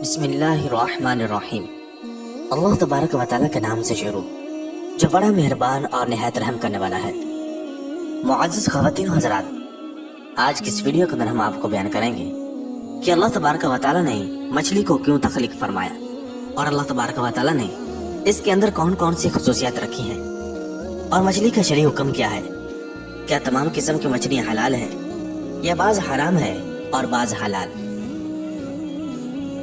بسم اللہ الرحمن الرحیم۔ اللہ تبارک و تعالیٰ کے نام سے شروع جو بڑا مہربان اور نہایت رحم کرنے والا ہے۔ معزز خواتین و حضرات، آج کی اس ویڈیو کے اندر ہم آپ کو بیان کریں گے کہ اللہ تبارک و تعالیٰ نے مچھلی کو کیوں تخلیق فرمایا اور اللہ تبارک و تعالیٰ نے اس کے اندر کون کون سی خصوصیات رکھی ہیں، اور مچھلی کا شرعی حکم کیا ہے۔ کیا تمام قسم کی مچھلیاں حلال ہیں یا بعض حرام ہے اور بعض حلال،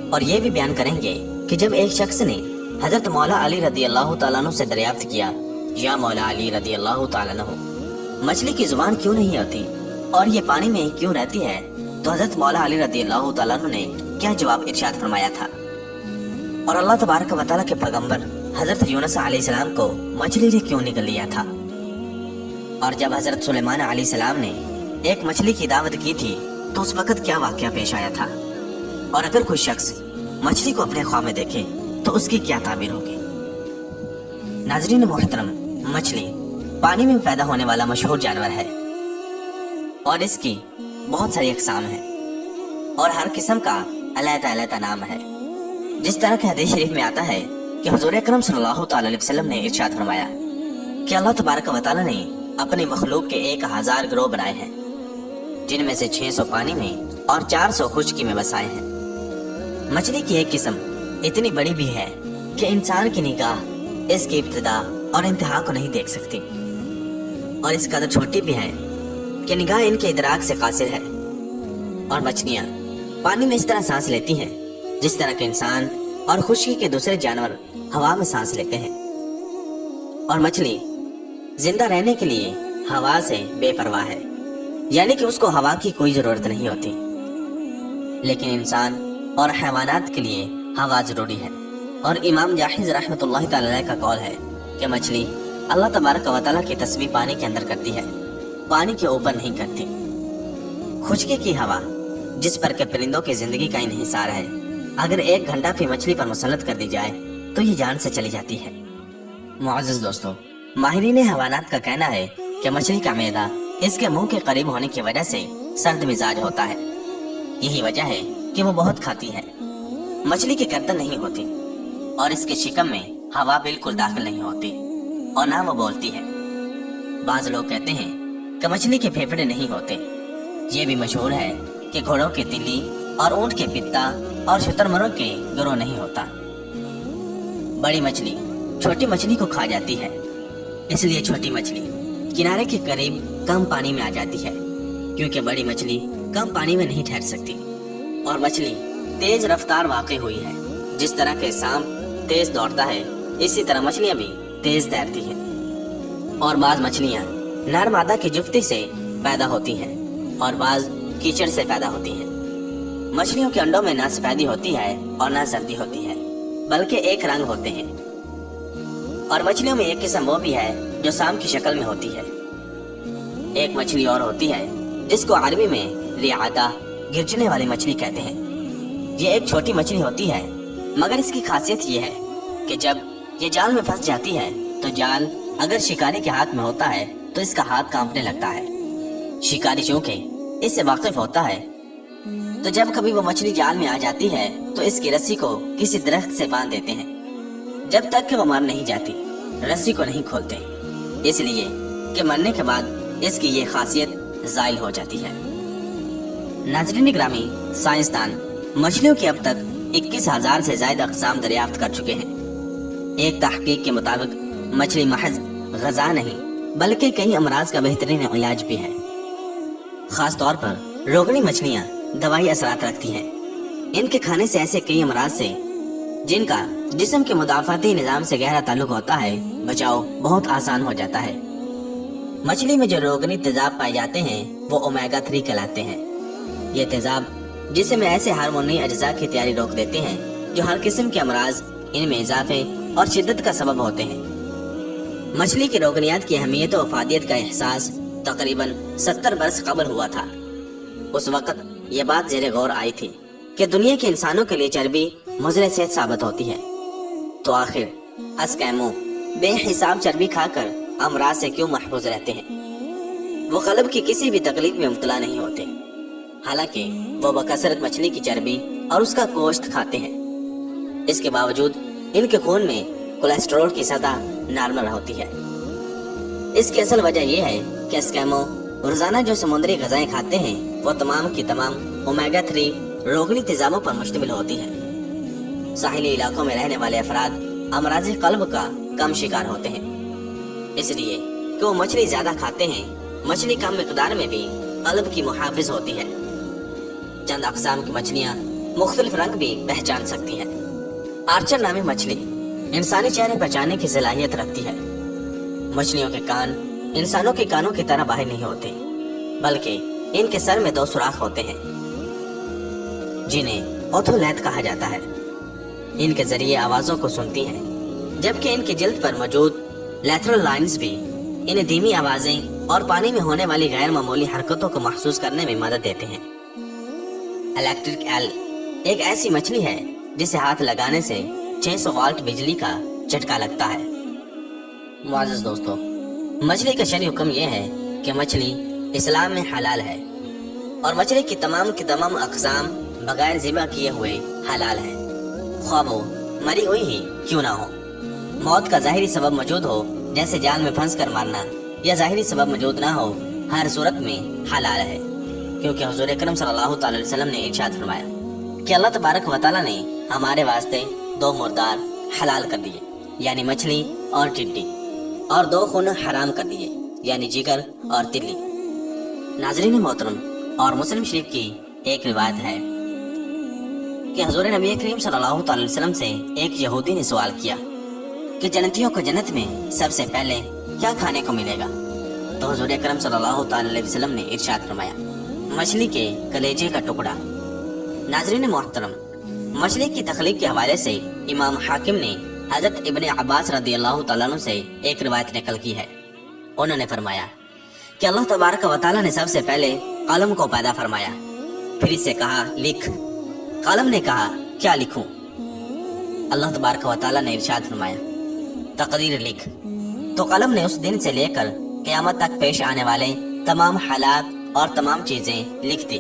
اور یہ بھی بیان کریں گے کہ جب ایک شخص نے حضرت مولا علی رضی اللہ تعالیٰ عنہ سے دریافت کیا، یا مولا علی رضی اللہ تعالیٰ عنہ، مچھلی کی زبان کیوں نہیں ہوتی اور یہ پانی میں کیوں رہتی ہے، تو حضرت مولا علی رضی اللہ تعالیٰ عنہ نے کیا جواب ارشاد فرمایا تھا، اور اللہ تبارک و تعالیٰ کے پیغمبر حضرت یونس علیہ السلام کو مچھلی نے کیوں نگل لیا تھا، اور جب حضرت سلیمان علیہ السلام نے ایک مچھلی کی دعوت کی تھی تو اس وقت کیا واقعہ پیش آیا تھا، اور اگر کوئی شخص مچھلی کو اپنے خواہ میں دیکھے تو اس کی کیا تعبیر ہوگی۔ ناظرین محترم، مچھلی پانی میں پیدا ہونے والا مشہور جانور ہے، اور اس کی بہت ساری اقسام ہیں، اور ہر قسم کا علیحدہ علیحدہ نام ہے۔ جس طرح کہ حدیث شریف میں آتا ہے کہ حضور اکرم صلی اللہ تعالی علیہ وسلم نے ارشاد فرمایا کہ اللہ تبارک و تعالی نے اپنی مخلوق کے 1000 گروہ بنائے ہیں، جن میں سے 600 پانی میں اور 400 خشکی میں بسائے ہیں۔ مچھلی کی ایک قسم اتنی بڑی بھی ہے کہ انسان کی نگاہ اس کی ابتدا اور انتہا کو نہیں دیکھ سکتی، اور اس قدر چھوٹی بھی ہے کہ نگاہ ان کے ادراک سے قاصر ہے۔ اور مچھلیاں پانی میں اس طرح سانس لیتی ہیں جس طرح کہ انسان اور خشکی کے دوسرے جانور ہوا میں سانس لیتے ہیں، اور مچھلی زندہ رہنے کے لیے ہوا سے بے پرواہ ہے، یعنی کہ اس کو ہوا کی کوئی ضرورت نہیں ہوتی، لیکن انسان اور حیوانات کے لیے ہوا ضروری ہے۔ اور امام جاحظ رحمۃ اللہ تعالی علیہ کا قول ہے کہ مچھلی اللہ تبارک و تعالیٰ کی تسبیح پانی کے اندر کرتی ہے، پانی کے اوپر نہیں کرتی۔ خشکی کی ہوا جس پر کہ پرندوں کی زندگی کا انحصار ہے، اگر 1 گھنٹہ بھی مچھلی پر مسلط کر دی جائے تو یہ جان سے چلی جاتی ہے۔ معزز دوستو، ماہرین حیوانات کا کہنا ہے کہ مچھلی کا معدہ اس کے منہ کے قریب ہونے کی وجہ سے سرد مزاج ہوتا ہے، یہی وجہ ہے کہ وہ بہت کھاتی ہے۔ مچھلی کی گردن نہیں ہوتی، اور اس کے شکم میں ہوا بالکل داخل نہیں ہوتی، اور نہ وہ بولتی ہے۔ بعض لوگ کہتے ہیں کہ مچھلی کے پھیپھڑے نہیں ہوتے۔ یہ بھی مشہور ہے کہ گھوڑوں کے تلی اور اونٹ کے پتا اور شترمرغ کے گروہ نہیں ہوتا۔ بڑی مچھلی چھوٹی مچھلی کو کھا جاتی ہے، اس لیے چھوٹی مچھلی کنارے کے قریب کم پانی میں آ جاتی ہے، کیونکہ بڑی مچھلی کم پانی میں نہیں ٹھہر سکتی۔ اور مچھلی تیز رفتار واقع ہوئی ہے، جس طرح کہ سانپ تیز دوڑتا ہے، اسی طرح مچھلیاں بھی تیز تیرتی ہیں۔ اور بعض مچھلیاں نر مادہ کی جفتی سے پیدا ہوتی ہیں، اور بعض کیچڑ سے پیدا ہوتی ہیں۔ مچھلیوں کے انڈوں میں نہ سفیدی ہوتی ہے اور نہ زردی ہوتی ہے، بلکہ ایک رنگ ہوتے ہیں۔ اور مچھلیوں میں ایک قسم وہ بھی ہے جو سانپ کی شکل میں ہوتی ہے۔ ایک مچھلی اور ہوتی ہے جس کو عربی میں ریعادہ، گرجنے والی مچھلی کہتے ہیں۔ یہ ایک چھوٹی مچھلی ہوتی ہے، مگر اس کی خاصیت یہ ہے کہ جب یہ جال میں پھنس جاتی ہے تو جال اگر شکاری کے ہاتھ میں ہوتا ہے تو اس کا ہاتھ کانپنے لگتا ہے۔ شکاری چونکہ اس سے واقف ہوتا ہے، تو جب کبھی وہ مچھلی جال میں آ جاتی ہے تو اس کی رسی کو کسی درخت سے باندھ دیتے ہیں، جب تک کہ وہ مر نہیں جاتی، رسی کو نہیں کھولتے، اس لیے کہ مرنے کے بعد اس کی یہ خاصیت زائل ہو جاتی ہے۔ ناظرین گرامی، سائنسدان مچھلیوں کی اب تک 21,000 سے زائد اقسام دریافت کر چکے ہیں۔ ایک تحقیق کے مطابق مچھلی محض غذا نہیں بلکہ کئی امراض کا بہترین علاج بھی ہے۔ خاص طور پر روگنی مچھلیاں دوائی اثرات رکھتی ہیں۔ ان کے کھانے سے ایسے کئی امراض سے جن کا جسم کے مدافعتی نظام سے گہرا تعلق ہوتا ہے، بچاؤ بہت آسان ہو جاتا ہے۔ مچھلی میں جو روگنی تیزاب پائے جاتے ہیں وہ اومیگا 3 کہلاتے ہیں۔ یہ تیزاب جسم میں ایسے ہارمونی اجزاء کی تیاری روک دیتے ہیں جو ہر قسم کے امراض، ان میں اضافے اور شدت کا سبب ہوتے ہیں۔ مچھلی کی روگنیات کی اہمیت و افادیت کا احساس تقریباً 70 برس قبل ہوا تھا۔ اس وقت یہ بات زیر غور آئی تھی کہ دنیا کے انسانوں کے لیے چربی مضر صحت ثابت ہوتی ہے، تو آخر اسکیمو بے حساب چربی کھا کر امراض سے کیوں محفوظ رہتے ہیں؟ وہ قلب کی کسی بھی تکلیف میں مبتلا نہیں ہوتے، حالانکہ وہ بکثرت مچھلی کی چربی اور اس کا گوشت کھاتے ہیں۔ اس کے باوجود ان کے خون میں کولیسٹرول کی سطح نارمل ہوتی ہے۔ اس کی اصل وجہ یہ ہے کہ اسکیمو روزانہ جو سمندری غذائیں کھاتے ہیں وہ تمام کی تمام اومیگا 3 روغنی تیزابوں پر مشتمل ہوتی ہے۔ ساحلی علاقوں میں رہنے والے افراد امراض قلب کا کم شکار ہوتے ہیں، اس لیے کہ وہ مچھلی زیادہ کھاتے ہیں۔ مچھلی کم مقدار میں بھی قلب کی محافظ ہوتی ہے۔ چند اقسام کی مچھلیاں مختلف رنگ بھی پہچان سکتی ہیں۔ آرچر نامی مچھلی انسانی چہرے پہچاننے کی صلاحیت رکھتی ہے۔ مچھلیوں کے کان انسانوں کے کانوں کی طرح باہر نہیں ہوتے، بلکہ ان کے سر میں 2 سوراخ ہوتے ہیں جنہیں اوتھولیت کہا جاتا ہے۔ ان کے ذریعے آوازوں کو سنتی ہیں، جبکہ ان کی جلد پر موجود لیترل لائنز بھی انہیں دھیمی آوازیں اور پانی میں ہونے والی غیر معمولی حرکتوں کو محسوس کرنے میں مدد دیتے ہیں۔ الیکٹرک ایل ایک ایسی مچھلی ہے جسے ہاتھ لگانے سے 600 واٹ بجلی کا جھٹکا لگتا ہے۔ معزز دوستو، مچھلی کا شرعی حکم یہ ہے کہ مچھلی اسلام میں حلال ہے، اور مچھلی کی تمام اقسام بغیر ذبح کیے ہوئے حلال ہیں، خواہ وہ مری ہوئی ہی کیوں نہ ہو۔ موت کا ظاہری سبب موجود ہو، جیسے جال میں پھنس کر مارنا، یا ظاہری سبب موجود نہ ہو، ہر صورت میں حلال ہے، کیونکہ حضور اکرم صلی اللہ تعالی وسلم نے ارشاد فرمایا کہ اللہ تبارک و تعالی نے ہمارے واسطے 2 مردار حلال کر دیے، یعنی مچھلی اور ٹڈی، اور 2 خون حرام کر دیے، یعنی جگر اور تلی۔ ناظرین محترم، اور مسلم شریف کی ایک روایت ہے کہ حضور نبی کریم صلی اللہ تعالی وسلم سے ایک یہودی نے سوال کیا کہ جنتیوں کو جنت میں سب سے پہلے کیا کھانے کو ملے گا؟ تو حضور اکرم صلی اللہ تعالی علیہ وسلم نے ارشاد فرمایا، مچھلی کے کلیجے کا ٹکڑا۔ ناظرین محترم، مچھلی کی تخلیق کے حوالے سے امام حاکم نے حضرت ابن عباس رضی اللہ تعالیٰ عنہ سے ایک روایت نقل کی ہے۔ انہوں نے فرمایا کہ اللہ تبارک و تعالیٰ نے سب سے پہلے قلم کو پیدا فرمایا، پھر اسے کہا لکھ۔ قلم نے کہا کیا لکھوں؟ اللہ تبارک و تعالیٰ نے ارشاد فرمایا تقدیر لکھ۔ تو قلم نے اس دن سے لے کر قیامت تک پیش آنے والے تمام حالات اور تمام چیزیں لکھ دی۔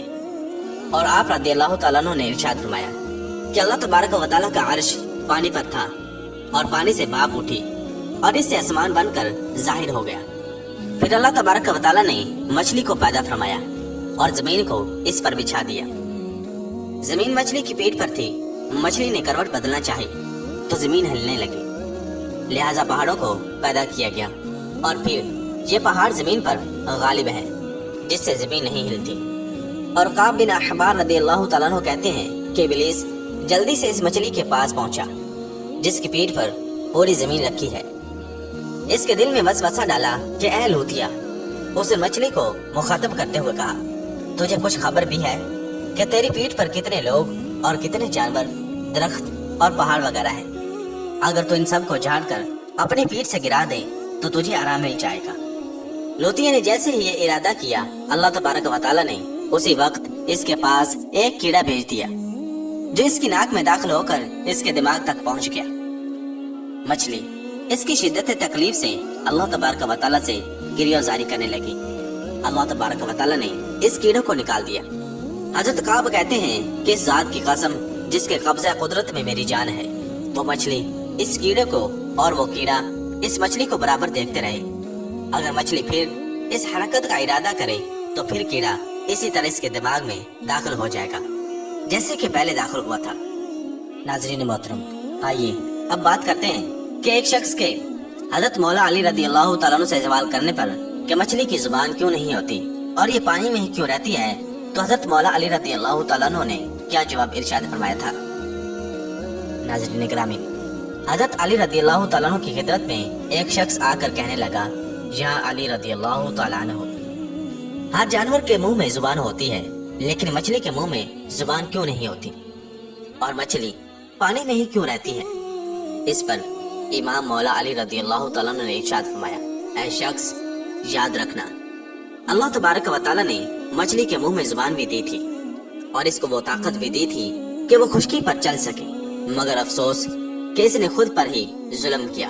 اور آپ رضی اللہ تعالیٰ عنہ نے ارشاد فرمایا کہ اللہ تبارک و تعالیٰ کا عرش پانی پر تھا، اور پانی سے بھاپ اٹھی، اور اس سے آسمان بن کر ظاہر ہو گیا۔ پھر اللہ تبارک و تعالیٰ نے مچھلی کو پیدا فرمایا اور زمین کو اس پر بچھا دیا۔ زمین مچھلی کی پیٹ پر تھی، مچھلی نے کروٹ بدلنا چاہی تو زمین ہلنے لگی، لہٰذا پہاڑوں کو پیدا کیا گیا، اور پھر یہ پہاڑ زمین پر غالب ہیں جس سے زمین نہیں ہلتی۔ اور قعب بن احبار رضی اللہ تعالیٰ عنہ کہتے ہیں کہ ابلیس جلدی سے اس مچھلی کے پاس پہنچا جس کی پیٹ پر پوری زمین رکھی ہے۔ اس کے دل میں وسوسہ ڈالا کہ اے لوطیا، اس نے مچھلی کو مخاطب کرتے ہوئے کہا، تجھے کچھ خبر بھی ہے کہ تیری پیٹ پر کتنے لوگ اور کتنے جانور، درخت اور پہاڑ وغیرہ ہیں؟ اگر تو ان سب کو جھاڑ کر اپنی پیٹ سے گرا دے تو تجھے آرام مل جائے گا۔ لوطیہ نے جیسے ہی یہ ارادہ کیا، اللہ تبارک و تعالیٰ نے اسی وقت اس کے پاس ایک کیڑا بھیج دیا جو اس کی ناک میں داخل ہو کر اس کے دماغ تک پہنچ گیا۔ مچھلی اس کی شدت تکلیف سے اللہ تبارک و تعالیٰ سے گریہ زاری کرنے لگی۔ اللہ تبارک و تعالیٰ نے اس کیڑے کو نکال دیا۔ حضرت قعب کہتے ہیں کہ اس ذات کی قسم جس کے قبضہ قدرت میں میری جان ہے، وہ مچھلی اس کیڑے کو اور وہ کیڑا اس مچھلی کو برابر دیکھتے رہے۔ اگر مچھلی پھر اس حرکت کا ارادہ کرے تو پھر کیڑا اسی طرح اس کے دماغ میں داخل ہو جائے گا جیسے کہ پہلے داخل ہوا تھا۔ ناظرین محترم، آئیے اب بات کرتے ہیں کہ ایک شخص کے حضرت مولا علی رضی اللہ تعالیٰ عنہ سے سوال کرنے پر کہ مچھلی کی زبان کیوں نہیں ہوتی اور یہ پانی میں ہی کیوں رہتی ہے، تو حضرت مولا علی رضی اللہ تعالیٰ عنہ نے کیا جواب ارشاد فرمایا تھا۔ ناظرین گرامی، حضرت علی رضی اللہ تعالیٰ عنہ کی خدمت میں ایک شخص آ کر کہنے لگا، یا علی رضی اللہ تعالیٰ عنہ، ہر جانور کے منہ میں زبان ہوتی ہے لیکن مچھلی کے منہ میں زبان کیوں نہیں ہوتی، اور مچھلی پانی میں ہی کیوں رہتی ہے؟ اس پر امام مولا علی رضی اللہ تعالیٰ عنہ نے ارشاد فرمایا، اے شخص، یاد رکھنا، اللہ تبارک و تعالیٰ نے مچھلی کے منہ میں زبان بھی دی تھی اور اس کو وہ طاقت بھی دی تھی کہ وہ خشکی پر چل سکے، مگر افسوس کہ اس نے خود پر ہی ظلم کیا۔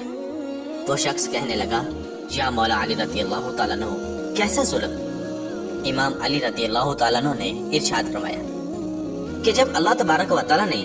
وہ شخص کہنے لگا، یا مولا علی رضی اللہ تعالیٰ عنہ، کیسا ظلم؟ امام علی رضی اللہ تعالیٰ عنہ نے ارشاد فرمایا کہ جب اللہ تبارک و تعالیٰ نے